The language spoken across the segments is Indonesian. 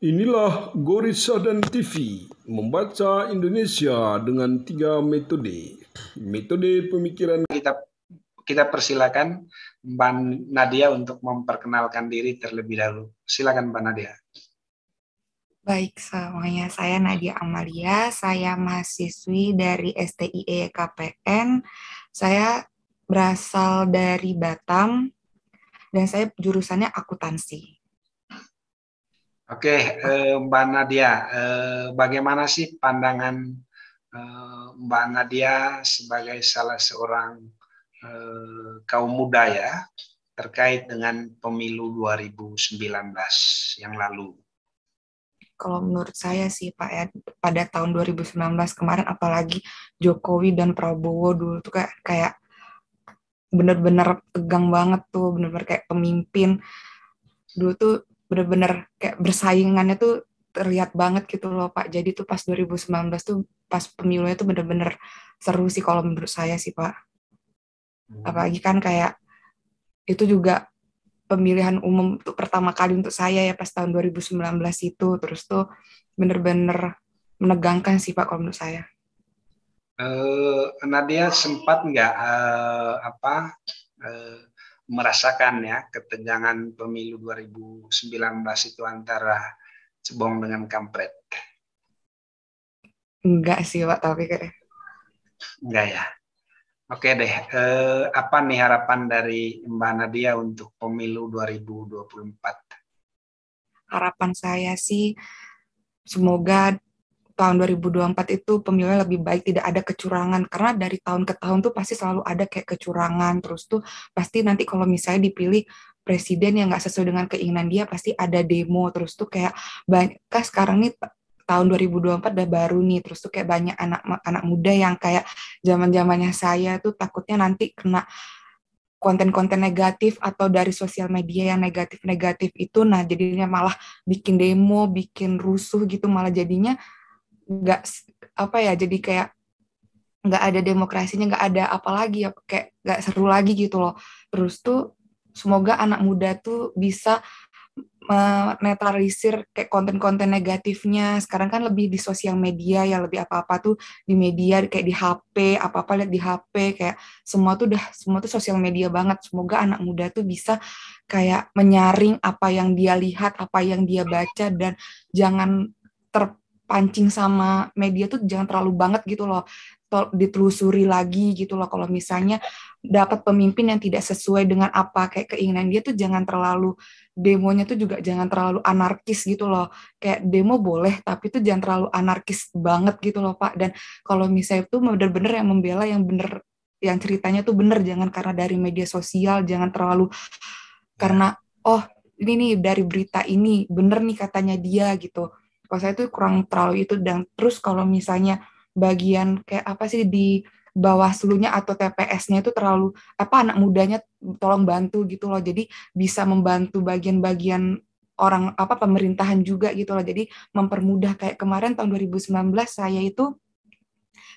Inilah Gorissa dan TV, membaca Indonesia dengan 3 metode. Metode pemikiran. Kita persilakan Mbak Nadia untuk memperkenalkan diri terlebih dahulu. Silakan Mbak Nadia. Baik, semuanya. Saya Nadia Amalia, saya mahasiswi dari STIE KPN. Saya berasal dari Batam, dan saya jurusannya akuntansi. Oke, Mbak Nadia, bagaimana sih pandangan Mbak Nadia sebagai salah seorang kaum muda ya, terkait dengan pemilu 2019 yang lalu? Kalau menurut saya sih Pak ya, pada tahun 2019 kemarin, apalagi Jokowi dan Prabowo dulu tuh kayak bener-bener tegang banget tuh, bener-bener kayak pemimpin. Dulu tuh bener-bener kayak bersaingannya tuh terlihat banget gitu loh Pak. Jadi tuh pas 2019 tuh, pas pemilunya tuh bener-bener seru sih kalau menurut saya sih Pak. Apalagi kan kayak itu juga pemilihan umum untuk pertama kali untuk saya ya pas tahun 2019 itu. Terus tuh bener-bener menegangkan sih Pak kalau menurut saya. Nadia sempat nggak merasakan ya ketegangan pemilu 2019 itu antara cebong dengan kampret? Enggak sih Pak, tapi kayak Enggak ya. Oke deh, apa nih harapan dari Mbak Nadia untuk pemilu 2024? harapan saya sih semoga tahun 2024 itu pemilunya lebih baik, tidak ada kecurangan. Karena dari tahun ke tahun tuh pasti selalu ada kayak kecurangan. Terus tuh pasti nanti kalau misalnya dipilih presiden yang nggak sesuai dengan keinginan dia, pasti ada demo. Terus tuh kayak banyak, kan sekarang nih tahun 2024 udah baru nih, terus tuh kayak banyak anak muda yang kayak zaman-zamannya saya tuh takutnya nanti kena konten-konten negatif atau dari sosial media yang negatif-negatif itu, nah jadinya malah bikin demo, bikin rusuh gitu, malah jadinya nggak apa ya, jadi kayak nggak ada demokrasinya, nggak ada apa lagi ya, kayak nggak seru lagi gitu loh. Terus tuh semoga anak muda tuh bisa menetralisir kayak konten-konten negatifnya. Sekarang kan lebih di sosial media ya, lebih apa-apa tuh di media, kayak di HP, apa-apa lihat di HP, kayak semua tuh sosial media banget. Semoga anak muda tuh bisa kayak menyaring apa yang dia lihat, apa yang dia baca, dan jangan terpancing sama media tuh, jangan terlalu banget gitu loh. Ditelusuri lagi gitu loh. Kalau misalnya dapat pemimpin yang tidak sesuai dengan apa kayak keinginan dia tuh, jangan terlalu, demonya tuh juga jangan terlalu anarkis gitu loh. Kayak demo boleh, tapi tuh jangan terlalu anarkis banget gitu loh Pak. Dan kalau misalnya itu bener-bener yang membela yang bener, yang ceritanya tuh bener, jangan karena dari media sosial, jangan terlalu karena oh ini nih dari berita ini bener nih katanya dia gitu. Kalau saya tuh kurang terlalu itu. Dan terus kalau misalnya bagian kayak apa sih di Bawaslu-nya atau TPS-nya itu terlalu apa, anak mudanya tolong bantu gitu loh. Jadi bisa membantu bagian-bagian orang apa pemerintahan juga gitu loh. Jadi mempermudah, kayak kemarin tahun 2019 saya itu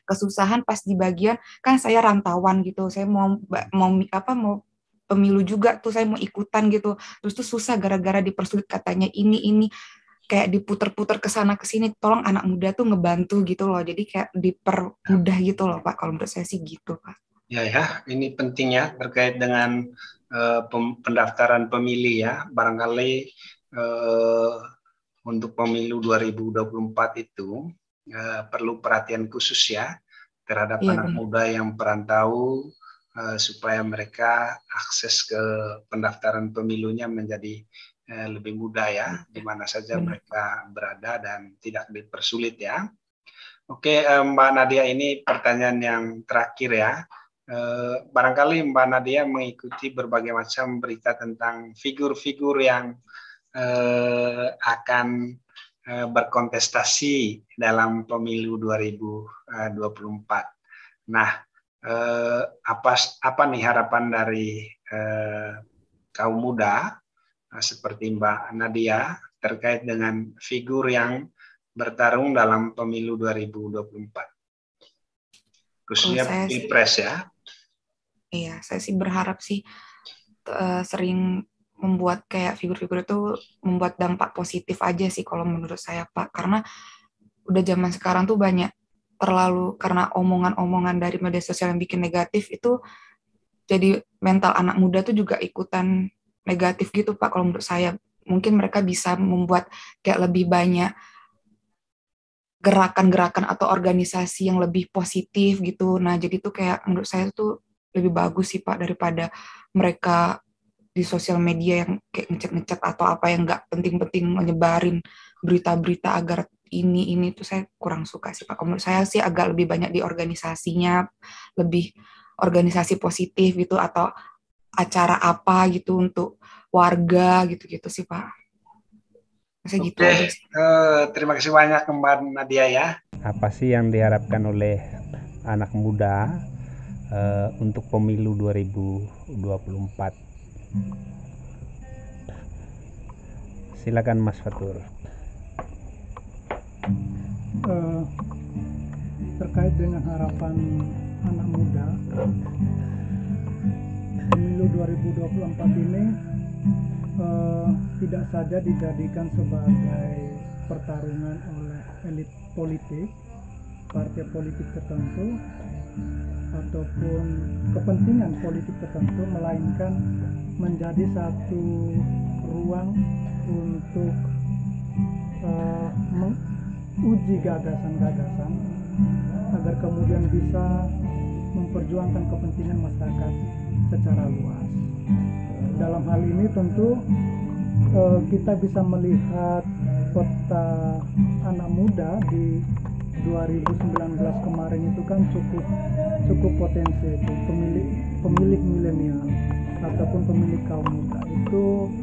kesusahan pas di bagian, kan saya rantauan gitu. Saya mau pemilu juga tuh, saya mau ikutan gitu. Terus tuh susah gara-gara dipersulit katanya ini kayak diputer-puter ke sana ke sini. Tolong anak muda tuh ngebantu gitu loh. Jadi kayak dipermudah gitu loh Pak. Kalau menurut saya sih gitu Pak. Ya, ini penting ya terkait dengan pendaftaran pemilih ya. Barangkali untuk pemilu 2024 itu perlu perhatian khusus ya terhadap Iya anak benar. muda yang perantau, supaya mereka akses ke pendaftaran pemilunya menjadi lebih mudah ya, di mana saja Benar. mereka berada dan tidak dipersulit ya. Oke, Mbak Nadia, ini pertanyaan yang terakhir ya. Barangkali Mbak Nadia mengikuti berbagai macam berita tentang figur-figur yang akan berkontestasi dalam pemilu 2024. Nah, apa nih harapan dari kaum muda seperti Mbak Nadia terkait dengan figur yang bertarung dalam pemilu 2024, Kalau khususnya saya sih, Pilpres ya? iya saya sih berharap sih sering membuat kayak figur-figur itu membuat dampak positif aja sih kalau menurut saya Pak, karena udah zaman sekarang tuh banyak terlalu karena omongan-omongan dari media sosial yang bikin negatif itu jadi mental anak muda tuh juga ikutan negatif gitu Pak kalau menurut saya. Mungkin mereka bisa membuat kayak lebih banyak gerakan-gerakan atau organisasi yang lebih positif gitu. Nah, jadi tuh kayak menurut saya tuh lebih bagus sih Pak daripada mereka di sosial media yang kayak ngechat-ngechat atau apa yang nggak penting-penting menyebarin berita-berita agar ini tuh saya kurang suka sih Pak. Menurut saya sih agak lebih banyak di organisasinya, lebih organisasi positif gitu atau acara apa gitu untuk warga gitu-gitu sih Pak. Saya gitu Oke, aja sih. terima kasih banyak Mbak Nadia ya. Apa sih yang diharapkan oleh anak muda untuk pemilu 2024? Silakan Mas Fatur. Terkait dengan harapan anak muda, pemilu 2024 ini tidak saja dijadikan sebagai pertarungan oleh elit politik, partai politik tertentu, ataupun kepentingan politik tertentu, melainkan menjadi satu ruang untuk menguji gagasan-gagasan agar kemudian bisa memperjuangkan kepentingan masyarakat secara luas. Dalam hal ini tentu kita bisa melihat peta anak muda di 2019 kemarin itu kan cukup potensi itu pemilih milenial ataupun pemilih kaum muda itu,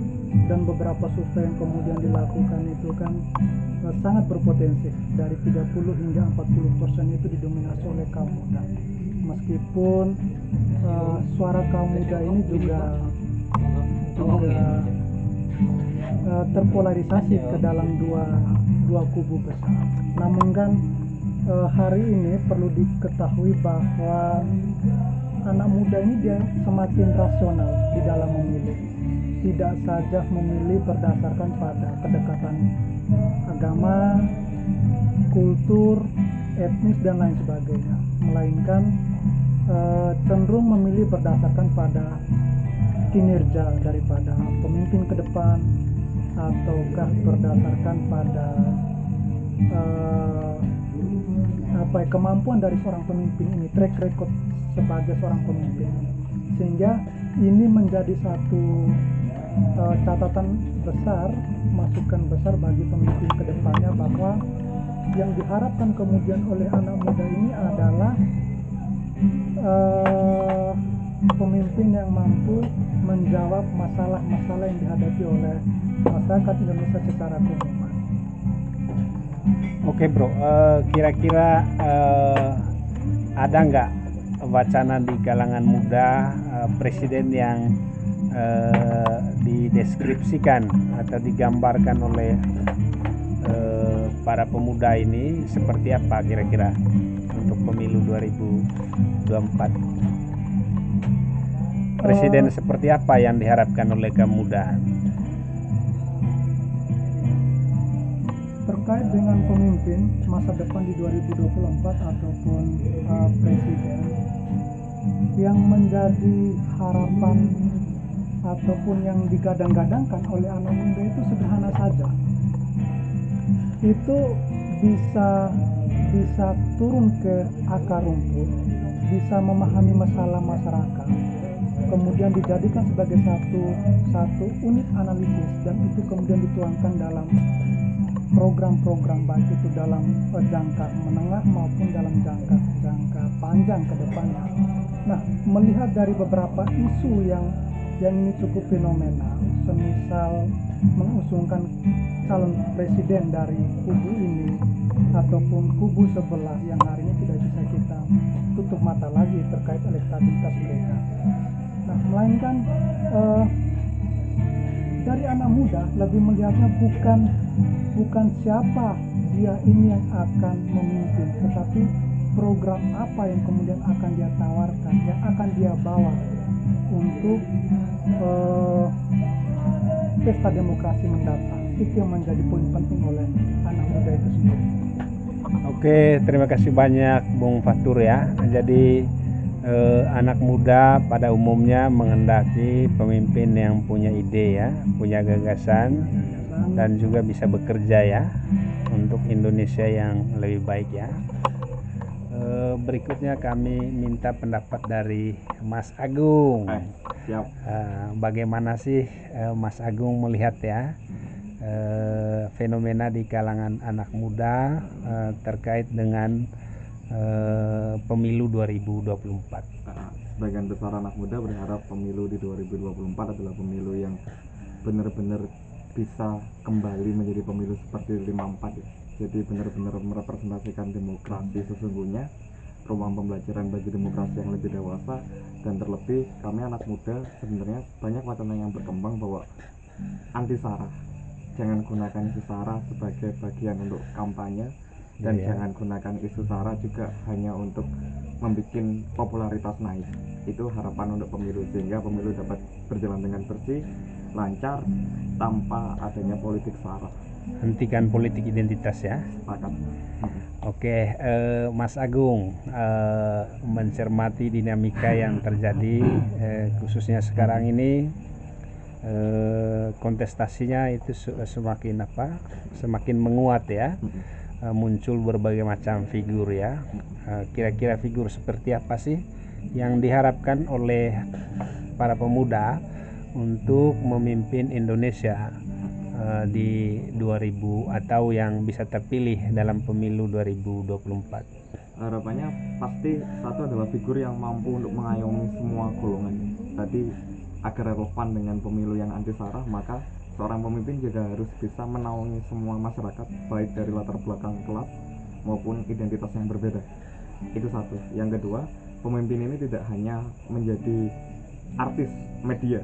dan beberapa survei yang kemudian dilakukan itu kan sangat berpotensi, dari 30 hingga 40% itu didominasi oleh kaum muda. Meskipun suara kaum muda ini juga terpolarisasi ke dalam dua kubu besar. Namun kan hari ini perlu diketahui bahwa anak muda ini dia semakin rasional di dalam memilih. Tidak saja memilih berdasarkan pada kedekatan agama, kultur, etnis dan lain sebagainya, melainkan cenderung memilih berdasarkan pada kinerja daripada pemimpin ke depan, ataukah berdasarkan pada kemampuan dari seorang pemimpin ini, track record sebagai seorang pemimpin. Sehingga ini menjadi satu catatan besar, masukan besar bagi pemimpin ke depannya, bahwa yang diharapkan kemudian oleh anak muda ini adalah pemimpin yang mampu menjawab masalah-masalah yang dihadapi oleh masyarakat Indonesia secara keseluruhan. Oke bro, kira-kira ada nggak wacana di kalangan muda presiden yang dideskripsikan atau digambarkan oleh para pemuda ini seperti apa kira-kira untuk pemilu 2024? Presiden seperti apa yang diharapkan oleh kaum muda? Terkait dengan pemimpin masa depan di 2024 ataupun presiden, yang menjadi harapan ataupun yang digadang-gadangkan oleh anak muda itu sederhana saja. Itu bisa turun ke akar rumput, bisa memahami masalah masyarakat, kemudian dijadikan sebagai satu unit analisis, dan itu kemudian dituangkan dalam program-program, baik itu dalam jangka menengah maupun dalam jangka panjang ke depannya. Nah, melihat dari beberapa isu yang ini cukup fenomenal, semisal mengusungkan calon presiden dari kubu ini ataupun kubu sebelah yang hari ini tidak bisa kita tutup mata lagi terkait elektabilitas mereka. Nah, melainkan dari anak muda lebih melihatnya bukan siapa dia ini yang akan memimpin, tetapi program apa yang kemudian akan dia tawarkan, yang akan dia bawa untuk pesta demokrasi mendatang. Itu yang menjadi poin penting oleh anak muda itu sendiri. Oke, terima kasih banyak Bung Fatur ya. Jadi anak muda pada umumnya menghendaki pemimpin yang punya ide ya, punya gagasan dan juga bisa bekerja ya untuk Indonesia yang lebih baik ya. Berikutnya kami minta pendapat dari Mas Agung. Siap. Bagaimana sih Mas Agung melihat ya fenomena di kalangan anak muda terkait dengan pemilu 2024? Sebagian besar anak muda berharap pemilu di 2024 adalah pemilu yang benar-benar bisa kembali menjadi pemilu seperti 54 ya. Jadi benar-benar merepresentasikan demokrasi sesungguhnya, ruang pembelajaran bagi demokrasi yang lebih dewasa. Dan terlebih kami anak muda sebenarnya banyak wacana yang berkembang bahwa anti sara, jangan gunakan isu sara sebagai bagian untuk kampanye, dan jangan gunakan isu sara juga hanya untuk membuat popularitas naik. Itu harapan untuk pemilu, sehingga pemilu dapat berjalan dengan bersih, lancar, tanpa adanya politik sara. Hentikan politik identitas ya. Sepakat. Oke, Mas Agung, mencermati dinamika yang terjadi khususnya sekarang ini, kontestasinya itu semakin menguat ya. Muncul berbagai macam figur ya. Kira-kira figur seperti apa sih yang diharapkan oleh para pemuda untuk memimpin Indonesia di 2000 atau yang bisa terpilih dalam pemilu 2024? Harapannya pasti satu adalah figur yang mampu untuk mengayomi semua golongan. Tadi agar relevan dengan pemilu yang anti sara, maka seorang pemimpin juga harus bisa menaungi semua masyarakat, baik dari latar belakang kelas maupun identitas yang berbeda. Itu satu. Yang kedua, pemimpin ini tidak hanya menjadi artis media.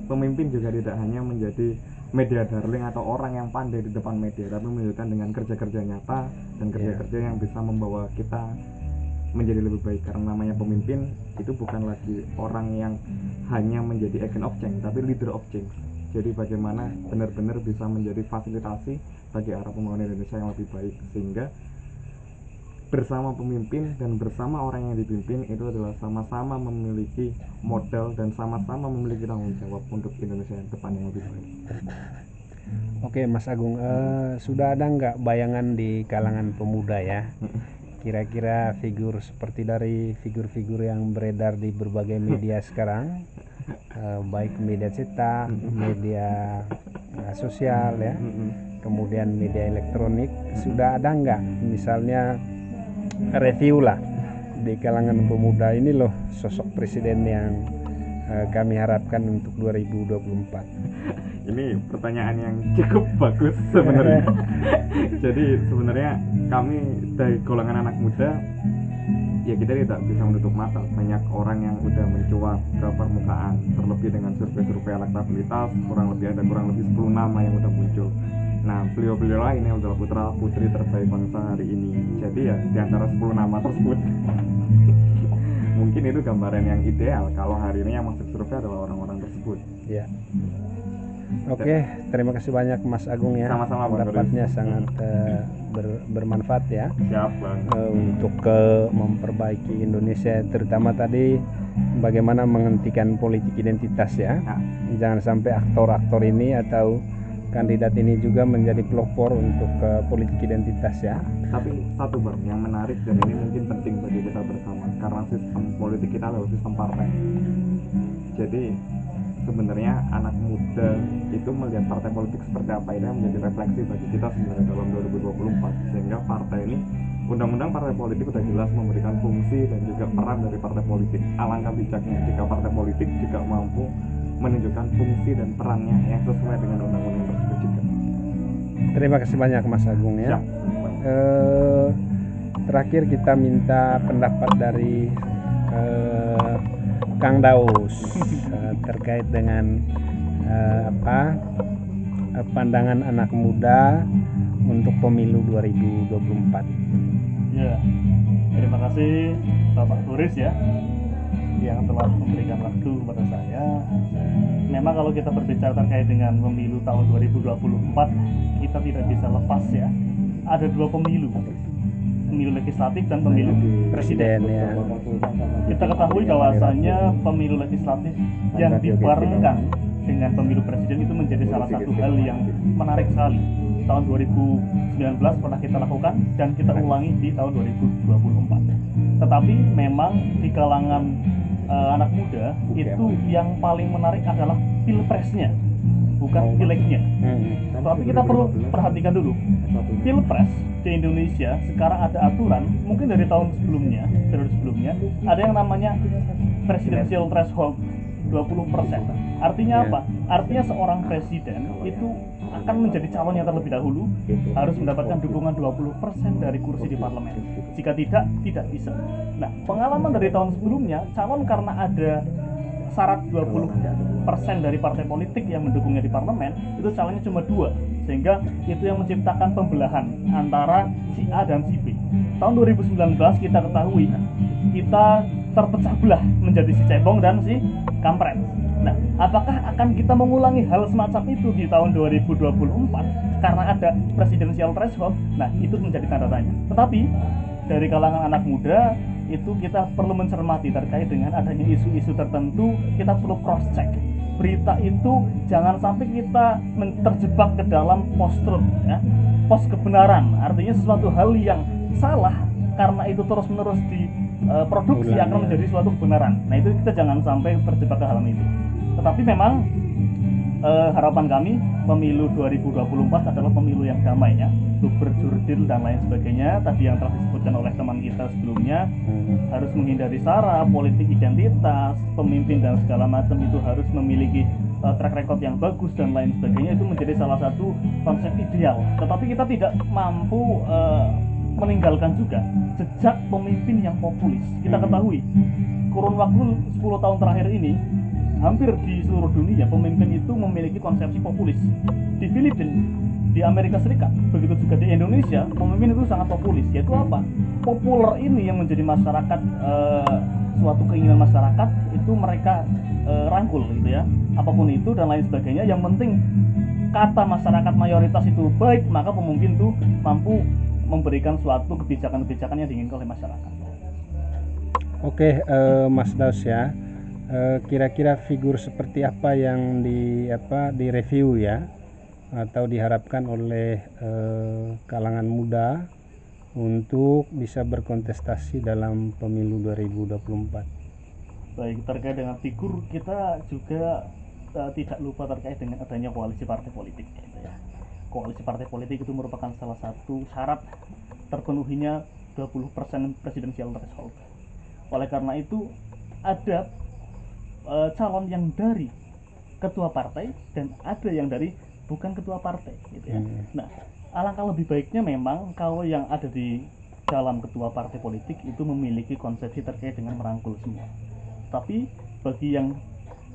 Pemimpin juga tidak hanya menjadi media darling atau orang yang pandai di depan media, tapi menunjukkan dengan kerja-kerja nyata dan kerja-kerja yang bisa membawa kita menjadi lebih baik. Karena namanya pemimpin itu bukan lagi orang yang hanya menjadi agent of change, tapi leader of change. Jadi bagaimana benar-benar bisa menjadi fasilitasi bagi arah pembangunan Indonesia yang lebih baik, sehingga bersama pemimpin dan bersama orang yang dipimpin itu adalah sama-sama memiliki modal dan sama-sama memiliki tanggung jawab untuk Indonesia yang depan yang lebih baik. Oke, Mas Agung, sudah ada nggak bayangan di kalangan pemuda ya? Kira-kira figur seperti dari figur-figur yang beredar di berbagai media sekarang, baik media cetak, media sosial ya, kemudian media elektronik, sudah ada nggak misalnya review lah di kalangan pemuda ini loh sosok presiden yang kami harapkan untuk 2024? Ini pertanyaan yang cukup bagus sebenarnya. Jadi sebenarnya kami dari golongan anak muda ya, kita tidak bisa menutup mata banyak orang yang udah mencuat ke permukaan, terlebih dengan survei-survei elektabilitas kurang lebih 10 nama yang udah muncul. Nah, beliau-beliau lah ini adalah putra putri terbaik bangsa hari ini. Jadi ya di antara 10 nama tersebut mungkin itu gambaran yang ideal kalau hari ini yang masuk survei adalah orang-orang tersebut. Ya. Oke, terima kasih banyak Mas Agung ya. Sama-sama, Bang. Pendapatnya sangat bermanfaat ya. Siap, Bang. Untuk memperbaiki Indonesia, terutama tadi bagaimana menghentikan politik identitas ya. Jangan sampai aktor-aktor ini atau kandidat ini juga menjadi pelopor untuk politik identitas ya. Tapi satu Bang yang menarik dan ini mungkin penting bagi kita bersama, karena sistem politik kita adalah sistem partai. Jadi sebenarnya anak muda itu melihat partai politik seperti apa, ini menjadi refleksi bagi kita sebenarnya dalam 2024, sehingga partai ini, undang-undang partai politik sudah jelas memberikan fungsi dan juga peran dari partai politik. Alangkah bijaknya jika partai politik juga mampu menunjukkan fungsi dan perannya yang sesuai dengan undang-undang tersebut juga. Terima kasih banyak Mas Agung ya. Terakhir kita minta pendapat dari Kang Daus terkait dengan pandangan anak muda untuk pemilu 2024. Ya, terima kasih Bapak Turis ya yang telah memberikan waktu kepada saya memang kalau kita berbicara terkait dengan pemilu tahun 2024, kita tidak bisa lepas ya, ada dua pemilu legislatif dan pemilu presiden ya. Kita ketahui bahwasannya pemilu legislatif yang dibarengkan dengan pemilu presiden itu menjadi salah satu hal yang menarik sekali. Tahun 2019 pernah kita lakukan dan kita ulangi di tahun 2024. Tetapi memang di kalangan anak muda itu yang paling menarik adalah pilpresnya, bukan pileknya. Tapi kita perlu perhatikan dulu, pilpres di Indonesia sekarang ada aturan, mungkin dari tahun sebelumnya, periode sebelumnya, ada yang namanya presidential threshold 20%. Artinya apa? Artinya seorang presiden itu akan menjadi calon yang terlebih dahulu harus mendapatkan dukungan 20% dari kursi di parlemen. Jika tidak bisa. Nah, pengalaman dari tahun sebelumnya, calon karena ada syarat 20% dari partai politik yang mendukungnya di parlemen, itu calonnya cuma 2, sehingga itu yang menciptakan pembelahan antara si A dan si B. Tahun 2019 kita ketahui kita terpecah belah menjadi si cebong dan si kampret. Nah, apakah akan kita mengulangi hal semacam itu di tahun 2024 karena ada presidensial threshold? Nah, itu menjadi tanda tanya. Tetapi dari kalangan anak muda itu kita perlu mencermati terkait dengan adanya isu-isu tertentu, kita perlu cross check. Berita itu jangan sampai kita terjebak ke dalam post-truth ya. Post kebenaran, artinya sesuatu hal yang salah karena itu terus-menerus diproduksi akan menjadi suatu kebenaran. Nah, itu kita jangan sampai terjebak ke dalam itu. Tetapi memang harapan kami pemilu 2024 adalah pemilu yang damai ya, berjurdil dan lain sebagainya. Tadi yang telah disebutkan oleh teman kita sebelumnya, harus menghindari sara, politik identitas, pemimpin dan segala macam itu harus memiliki track record yang bagus dan lain sebagainya. Itu menjadi salah satu konsep ideal. Tetapi kita tidak mampu meninggalkan juga jejak pemimpin yang populis. Kita ketahui kurun waktu 10 tahun terakhir ini hampir di seluruh dunia pemimpin itu memiliki konsepsi populis. Di Filipina, di Amerika Serikat, begitu juga di Indonesia, pemimpin itu sangat populis. Yaitu apa? Populer ini yang menjadi masyarakat, suatu keinginan masyarakat itu mereka rangkul gitu ya. Apapun itu dan lain sebagainya. Yang penting kata masyarakat mayoritas itu baik, maka pemimpin itu mampu memberikan suatu kebijakan-kebijakan yang diinginkan oleh masyarakat. Oke, Mas Daus ya. Kira-kira figur seperti apa yang direview ya atau diharapkan oleh kalangan muda untuk bisa berkontestasi dalam pemilu 2024? Baik, terkait dengan figur, kita juga tidak lupa terkait dengan adanya koalisi partai politik gitu ya. Koalisi partai politik itu merupakan salah satu syarat terpenuhinya 20% presidensial threshold. Oleh karena itu ada calon yang dari ketua partai dan ada yang dari bukan ketua partai gitu ya. Nah, alangkah lebih baiknya memang kalau yang ada di dalam ketua partai politik itu memiliki konsepsi terkait dengan merangkul semua. Tapi bagi yang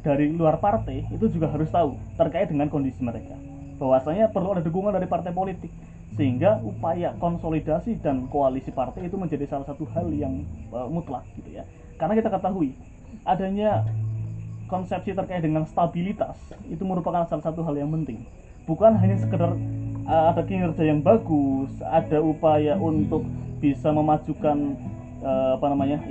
dari luar partai itu juga harus tahu terkait dengan kondisi mereka, bahwasanya perlu ada dukungan dari partai politik, sehingga upaya konsolidasi dan koalisi partai itu menjadi salah satu hal yang mutlak gitu ya. Karena kita ketahui adanya konsepsi terkait dengan stabilitas itu merupakan salah satu hal yang penting. Bukan hanya sekedar ada kinerja yang bagus, ada upaya untuk bisa memajukan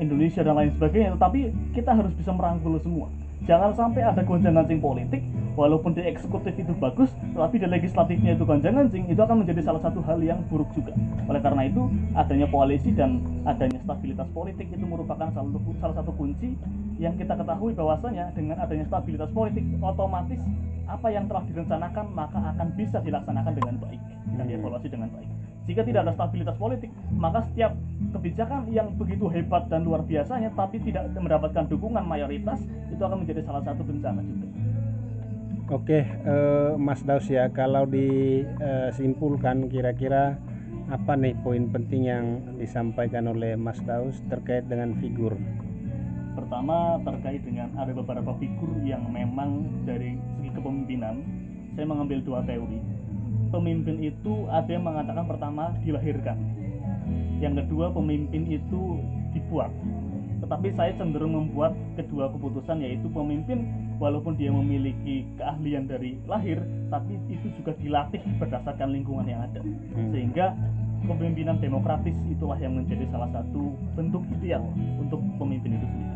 Indonesia dan lain sebagainya, tetapi kita harus bisa merangkul semua. Jangan sampai ada gonjang-ganjing politik, walaupun di eksekutif itu bagus, tapi di legislatifnya itu gonjang-ganjing, itu akan menjadi salah satu hal yang buruk juga. Oleh karena itu, adanya koalisi dan adanya stabilitas politik itu merupakan salah satu kunci yang kita ketahui bahwasanya dengan adanya stabilitas politik, otomatis apa yang telah direncanakan maka akan bisa dilaksanakan dengan baik dan dievaluasi dengan baik. Jika tidak ada stabilitas politik, maka setiap kebijakan yang begitu hebat dan luar biasanya tapi tidak mendapatkan dukungan mayoritas, itu akan menjadi salah satu bencana juga. Oke, Mas Daus ya, kalau disimpulkan kira-kira apa nih poin penting yang disampaikan oleh Mas Daus terkait dengan figur? Pertama, terkait dengan ada beberapa figur yang memang dari segi kepemimpinan, saya mengambil 2 teori. Pemimpin itu ada yang mengatakan pertama dilahirkan, yang kedua pemimpin itu dibuat. Tetapi saya cenderung membuat kedua keputusan, yaitu pemimpin walaupun dia memiliki keahlian dari lahir, tapi itu juga dilatih berdasarkan lingkungan yang ada. Sehingga kepemimpinan demokratis itulah yang menjadi salah satu bentuk ideal untuk pemimpin itu sendiri.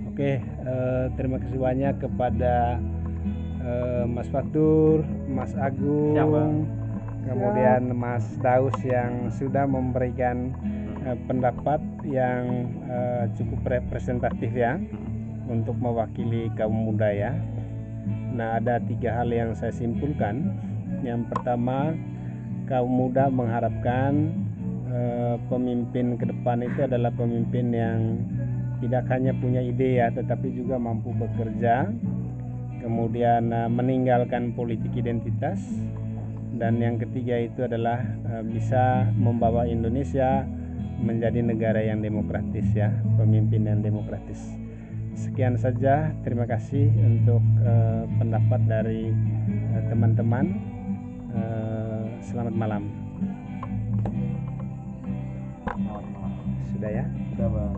Oke, terima kasih banyak kepada Mas Fatur, Mas Agung, kemudian Mas Daus yang sudah memberikan pendapat yang cukup representatif ya untuk mewakili kaum muda ya. Nah, ada 3 hal yang saya simpulkan. Yang pertama, kaum muda mengharapkan pemimpin ke depan itu adalah pemimpin yang tidak hanya punya ide ya, tetapi juga mampu bekerja, kemudian meninggalkan politik identitas, dan yang ketiga itu adalah bisa membawa Indonesia menjadi negara yang demokratis ya, pemimpin yang demokratis. Sekian saja, terima kasih untuk pendapat dari teman-teman. Selamat malam. Selamat malam. Sudah ya? Sudah, Bang.